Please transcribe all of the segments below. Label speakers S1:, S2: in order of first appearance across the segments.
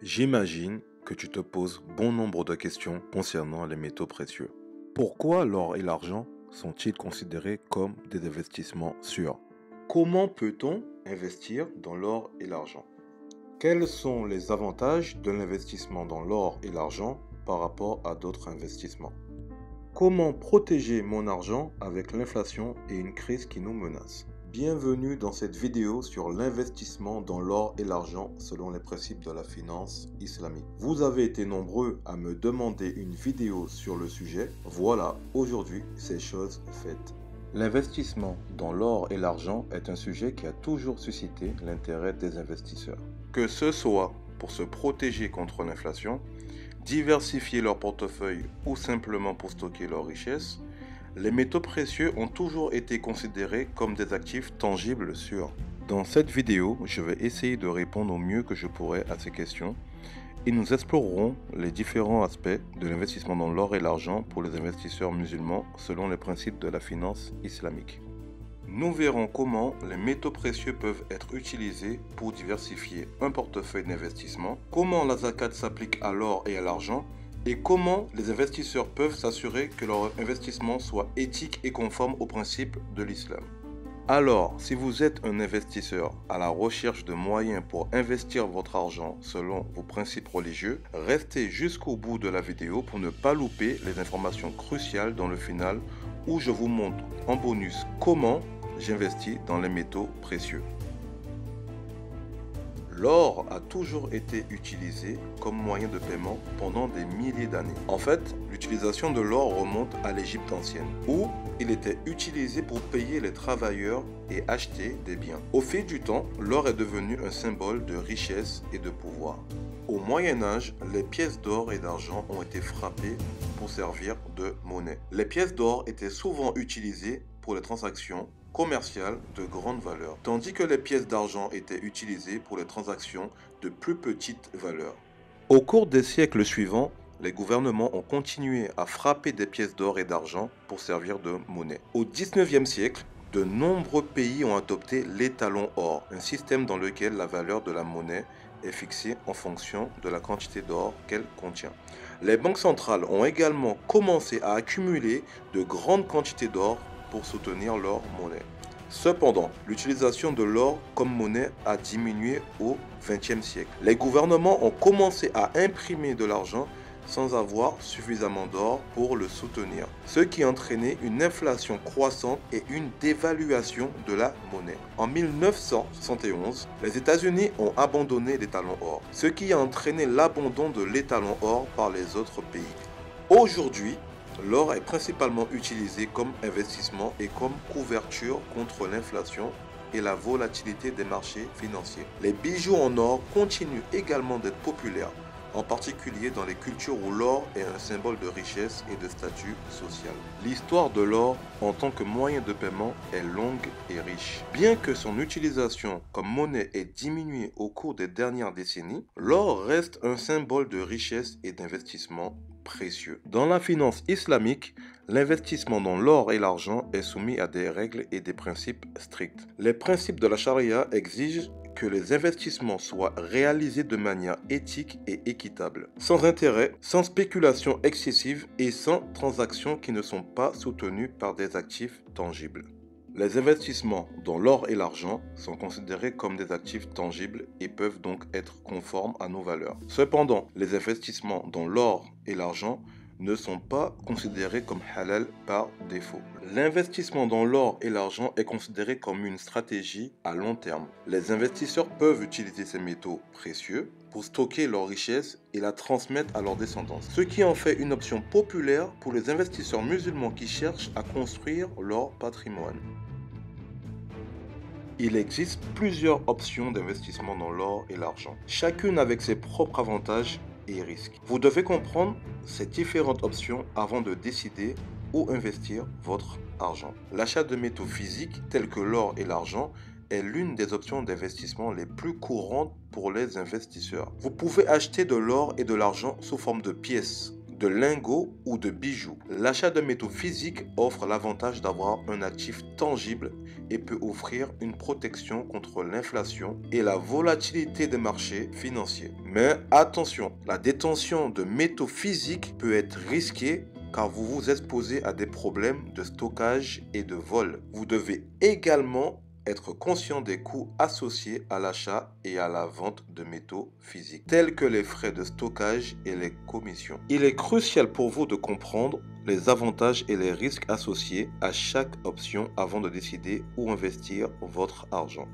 S1: J'imagine que tu te poses bon nombre de questions concernant les métaux précieux. Pourquoi l'or et l'argent sont-ils considérés comme des investissements sûrs? Comment peut-on investir dans l'or et l'argent? Quels sont les avantages de l'investissement dans l'or et l'argent par rapport à d'autres investissements? Comment protéger mon argent avec l'inflation et une crise qui nous menace? Bienvenue dans cette vidéo sur l'investissement dans l'or et l'argent selon les principes de la finance islamique. Vous avez été nombreux à me demander une vidéo sur le sujet. Voilà, aujourd'hui, c'est chose faite. L'investissement dans l'or et l'argent est un sujet qui a toujours suscité l'intérêt des investisseurs. Que ce soit pour se protéger contre l'inflation, diversifier leur portefeuille ou simplement pour stocker leurs richesses, les métaux précieux ont toujours été considérés comme des actifs tangibles sûrs. Dans cette vidéo, je vais essayer de répondre au mieux que je pourrai à ces questions et nous explorerons les différents aspects de l'investissement dans l'or et l'argent pour les investisseurs musulmans selon les principes de la finance islamique. Nous verrons comment les métaux précieux peuvent être utilisés pour diversifier un portefeuille d'investissement, comment la zakat s'applique à l'or et à l'argent, et comment les investisseurs peuvent s'assurer que leur investissement soit éthique et conforme aux principes de l'islam. Alors, si vous êtes un investisseur à la recherche de moyens pour investir votre argent selon vos principes religieux, restez jusqu'au bout de la vidéo pour ne pas louper les informations cruciales dans le final où je vous montre en bonus comment j'investis dans les métaux précieux. L'or a toujours été utilisé comme moyen de paiement pendant des milliers d'années. En fait, l'utilisation de l'or remonte à l'Égypte ancienne, où il était utilisé pour payer les travailleurs et acheter des biens. Au fil du temps, l'or est devenu un symbole de richesse et de pouvoir. Au Moyen Âge, les pièces d'or et d'argent ont été frappées pour servir de monnaie. Les pièces d'or étaient souvent utilisées pour les transactions commerciales de grande valeur, tandis que les pièces d'argent étaient utilisées pour les transactions de plus petite valeur. Au cours des siècles suivants, les gouvernements ont continué à frapper des pièces d'or et d'argent pour servir de monnaie. Au 19e siècle, de nombreux pays ont adopté l'étalon or, un système dans lequel la valeur de la monnaie est fixée en fonction de la quantité d'or qu'elle contient. Les banques centrales ont également commencé à accumuler de grandes quantités d'or pour soutenir leur monnaie. Cependant, l'utilisation de l'or comme monnaie a diminué au XXe siècle. Les gouvernements ont commencé à imprimer de l'argent sans avoir suffisamment d'or pour le soutenir, ce qui a entraîné une inflation croissante et une dévaluation de la monnaie. En 1971, les États-Unis ont abandonné l'étalon or, ce qui a entraîné l'abandon de l'étalon or par les autres pays. Aujourd'hui, l'or est principalement utilisé comme investissement et comme couverture contre l'inflation et la volatilité des marchés financiers. Les bijoux en or continuent également d'être populaires, en particulier dans les cultures où l'or est un symbole de richesse et de statut social. L'histoire de l'or en tant que moyen de paiement est longue et riche. Bien que son utilisation comme monnaie ait diminué au cours des dernières décennies, l'or reste un symbole de richesse et d'investissement précieux. Dans la finance islamique, l'investissement dans l'or et l'argent est soumis à des règles et des principes stricts. Les principes de la charia exigent que les investissements soient réalisés de manière éthique et équitable, sans intérêt, sans spéculation excessive et sans transactions qui ne sont pas soutenues par des actifs tangibles. Les investissements dans l'or et l'argent sont considérés comme des actifs tangibles et peuvent donc être conformes à nos valeurs. Cependant, les investissements dans l'or et l'argent ne sont pas considérés comme halal par défaut. L'investissement dans l'or et l'argent est considéré comme une stratégie à long terme. Les investisseurs peuvent utiliser ces métaux précieux pour stocker leur richesse et la transmettre à leur descendance, ce qui en fait une option populaire pour les investisseurs musulmans qui cherchent à construire leur patrimoine. Il existe plusieurs options d'investissement dans l'or et l'argent, chacune avec ses propres avantages et risques. Vous devez comprendre ces différentes options avant de décider où investir votre argent. L'achat de métaux physiques tels que l'or et l'argent est l'une des options d'investissement les plus courantes pour les investisseurs. Vous pouvez acheter de l'or et de l'argent sous forme de pièces, de lingots ou de bijoux. L'achat de métaux physiques offre l'avantage d'avoir un actif tangible et peut offrir une protection contre l'inflation et la volatilité des marchés financiers. Mais attention, la détention de métaux physiques peut être risquée car vous vous exposez à des problèmes de stockage et de vol. Vous devez également être conscient des coûts associés à l'achat et à la vente de métaux physiques, tels que les frais de stockage et les commissions. Il est crucial pour vous de comprendre les avantages et les risques associés à chaque option avant de décider où investir votre argent.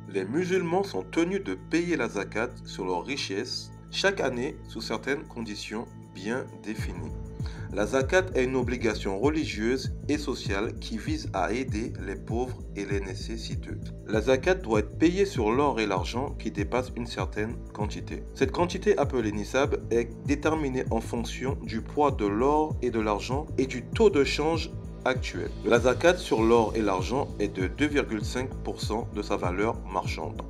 S1: Les musulmans sont tenus de payer la zakat sur leurs richesses chaque année sous certaines conditions bien définies. La zakat est une obligation religieuse et sociale qui vise à aider les pauvres et les nécessiteux. La zakat doit être payée sur l'or et l'argent qui dépassent une certaine quantité. Cette quantité appelée nisab est déterminée en fonction du poids de l'or et de l'argent et du taux de change actuel. La zakat sur l'or et l'argent est de 2,5% de sa valeur marchande.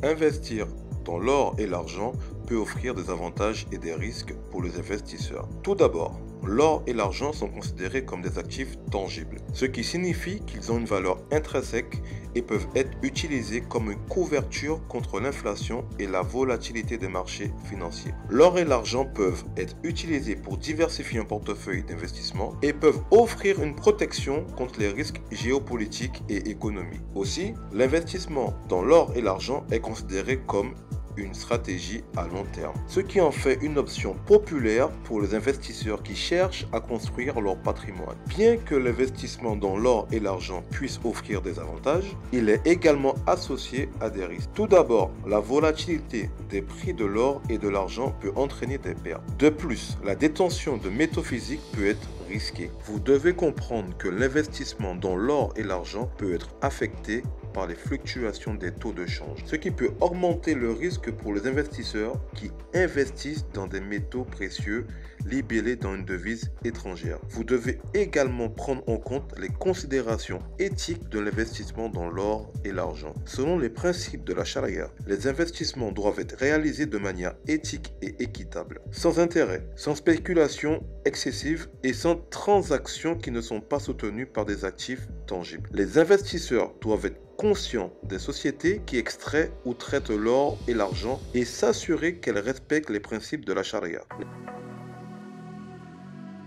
S1: Investir dans l'or et l'argent peut offrir des avantages et des risques pour les investisseurs. Tout d'abord, l'or et l'argent sont considérés comme des actifs tangibles, ce qui signifie qu'ils ont une valeur intrinsèque et peuvent être utilisés comme une couverture contre l'inflation et la volatilité des marchés financiers. L'or et l'argent peuvent être utilisés pour diversifier un portefeuille d'investissement et peuvent offrir une protection contre les risques géopolitiques et économiques. Aussi, l'investissement dans l'or et l'argent est considéré comme une stratégie à long terme, ce qui en fait une option populaire pour les investisseurs qui cherchent à construire leur patrimoine. Bien que l'investissement dans l'or et l'argent puisse offrir des avantages, il est également associé à des risques. Tout d'abord, la volatilité des prix de l'or et de l'argent peut entraîner des pertes. De plus, la détention de métaux physiques peut être risquée. Vous devez comprendre que l'investissement dans l'or et l'argent peut être affecté par les fluctuations des taux de change, ce qui peut augmenter le risque pour les investisseurs qui investissent dans des métaux précieux libellés dans une devise étrangère. Vous devez également prendre en compte les considérations éthiques de l'investissement dans l'or et l'argent. Selon les principes de la charia, les investissements doivent être réalisés de manière éthique et équitable, sans intérêt, sans spéculation excessive et sans transactions qui ne sont pas soutenues par des actifs tangibles. Les investisseurs doivent être conscients des sociétés qui extraient ou traitent l'or et l'argent et s'assurer qu'elles respectent les principes de la charia.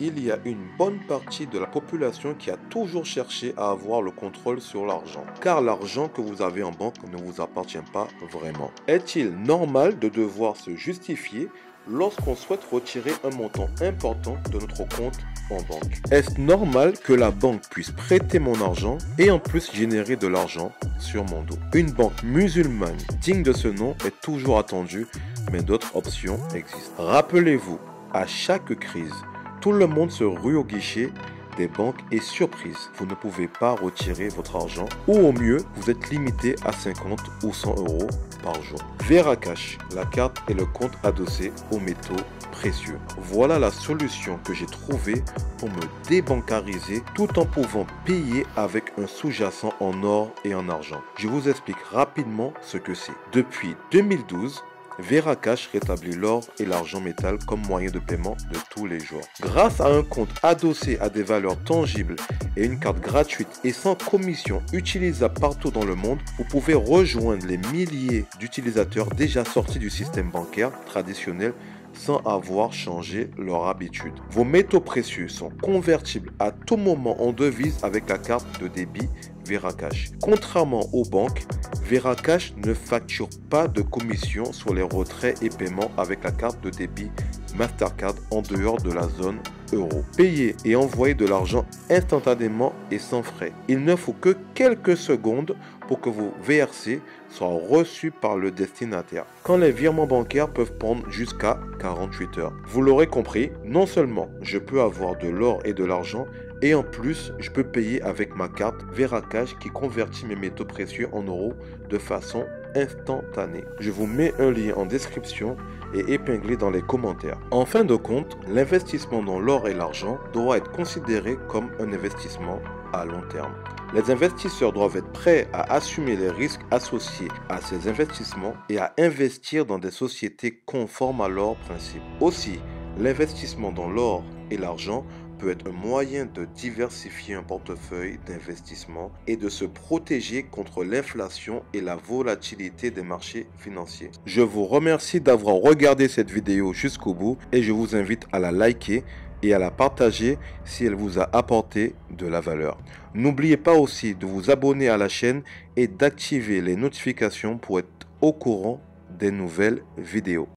S1: Il y a une bonne partie de la population qui a toujours cherché à avoir le contrôle sur l'argent, car l'argent que vous avez en banque ne vous appartient pas vraiment. Est-il normal de devoir se justifier lorsqu'on souhaite retirer un montant important de notre compte en banque? Est-ce normal que la banque puisse prêter mon argent et en plus générer de l'argent sur mon dos? Une banque musulmane digne de ce nom est toujours attendue, mais d'autres options existent. Rappelez-vous, à chaque crise, tout le monde se rue au guichet des banques et surprise, vous ne pouvez pas retirer votre argent ou au mieux, vous êtes limité à 50 ou 100 euros par jour. Veracash, la carte et le compte adossé aux métaux précieux. Voilà la solution que j'ai trouvée pour me débancariser tout en pouvant payer avec un sous-jacent en or et en argent. Je vous explique rapidement ce que c'est. Depuis 2012, Veracash rétablit l'or et l'argent métal comme moyen de paiement de tous les jours. Grâce à un compte adossé à des valeurs tangibles et une carte gratuite et sans commission utilisable partout dans le monde, vous pouvez rejoindre les milliers d'utilisateurs déjà sortis du système bancaire traditionnel sans avoir changé leur habitude. Vos métaux précieux sont convertibles à tout moment en devises avec la carte de débit Veracash. Contrairement aux banques, Veracash ne facture pas de commission sur les retraits et paiements avec la carte de débit Mastercard en dehors de la zone euro. Payer et envoyer de l'argent instantanément et sans frais. Il ne faut que quelques secondes pour que vos VRC soient reçus par le destinataire, quand les virements bancaires peuvent prendre jusqu'à 48 heures. Vous l'aurez compris, non seulement je peux avoir de l'or et de l'argent, et en plus, je peux payer avec ma carte Veracash qui convertit mes métaux précieux en euros de façon instantanée. Je vous mets un lien en description et épinglé dans les commentaires. En fin de compte, l'investissement dans l'or et l'argent doit être considéré comme un investissement à long terme. Les investisseurs doivent être prêts à assumer les risques associés à ces investissements et à investir dans des sociétés conformes à leurs principes. Aussi, l'investissement dans l'or et l'argent peut être un moyen de diversifier un portefeuille d'investissement et de se protéger contre l'inflation et la volatilité des marchés financiers. Je vous remercie d'avoir regardé cette vidéo jusqu'au bout et je vous invite à la liker et à la partager si elle vous a apporté de la valeur. N'oubliez pas aussi de vous abonner à la chaîne et d'activer les notifications pour être au courant des nouvelles vidéos.